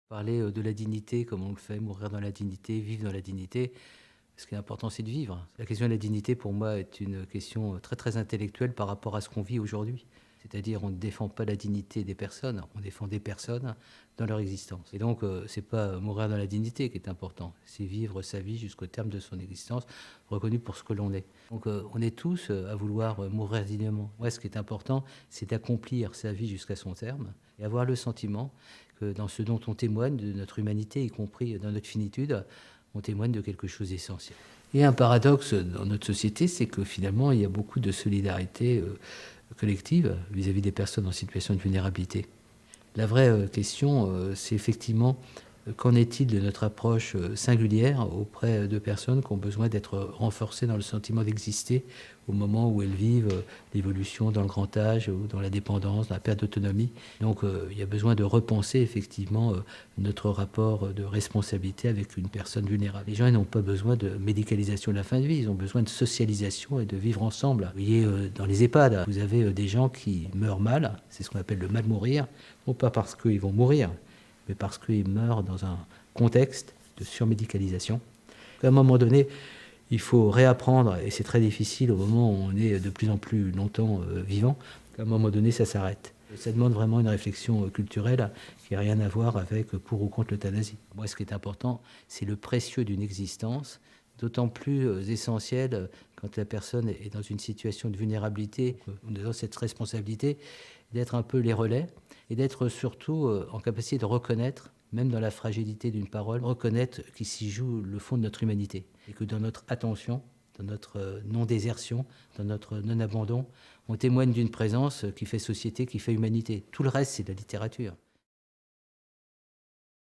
Parler de la dignité comme on le fait, mourir dans la dignité, vivre dans la dignité, ce qui est important, c'est de vivre. La question de la dignité, pour moi, est une question très très intellectuelle par rapport à ce qu'on vit aujourd'hui. C'est-à-dire, on ne défend pas la dignité des personnes, on défend des personnes dans leur existence. Et donc, c'est pas mourir dans la dignité qui est important, c'est vivre sa vie jusqu'au terme de son existence, reconnu pour ce que l'on est. Donc, on est tous à vouloir mourir dignement. Moi, ce qui est important, c'est d'accomplir sa vie jusqu'à son terme et avoir le sentiment que dans ce dont on témoigne de notre humanité, y compris dans notre finitude, on témoigne de quelque chose d'essentiel. Et un paradoxe dans notre société, c'est que finalement, il y a beaucoup de solidarité collective vis-à-vis des personnes en situation de vulnérabilité. La vraie question, c'est effectivement qu'en est-il de notre approche singulière auprès de personnes qui ont besoin d'être renforcées dans le sentiment d'exister au moment où elles vivent l'évolution dans le grand âge ou dans la dépendance, dans la perte d'autonomie. Donc il y a besoin de repenser effectivement notre rapport de responsabilité avec une personne vulnérable. Les gens n'ont pas besoin de médicalisation de la fin de vie, ils ont besoin de socialisation et de vivre ensemble. Vous voyez, dans les EHPAD, vous avez des gens qui meurent mal, c'est ce qu'on appelle le mal mourir, non pas parce qu'ils vont mourir, mais parce qu'ils meurent dans un contexte de surmédicalisation. À un moment donné, il faut réapprendre, et c'est très difficile au moment où on est de plus en plus longtemps vivant, qu'à un moment donné, ça s'arrête. Ça demande vraiment une réflexion culturelle qui n'a rien à voir avec pour ou contre l'euthanasie. Moi, ce qui est important, c'est le précieux d'une existence, d'autant plus essentiel quand la personne est dans une situation de vulnérabilité, dans cette responsabilité, d'être un peu les relais et d'être surtout en capacité de reconnaître, même dans la fragilité d'une parole, reconnaître qu'il s'y joue le fond de notre humanité et que dans notre attention, dans notre non-désertion, dans notre non-abandon, on témoigne d'une présence qui fait société, qui fait humanité. Tout le reste, c'est de la littérature.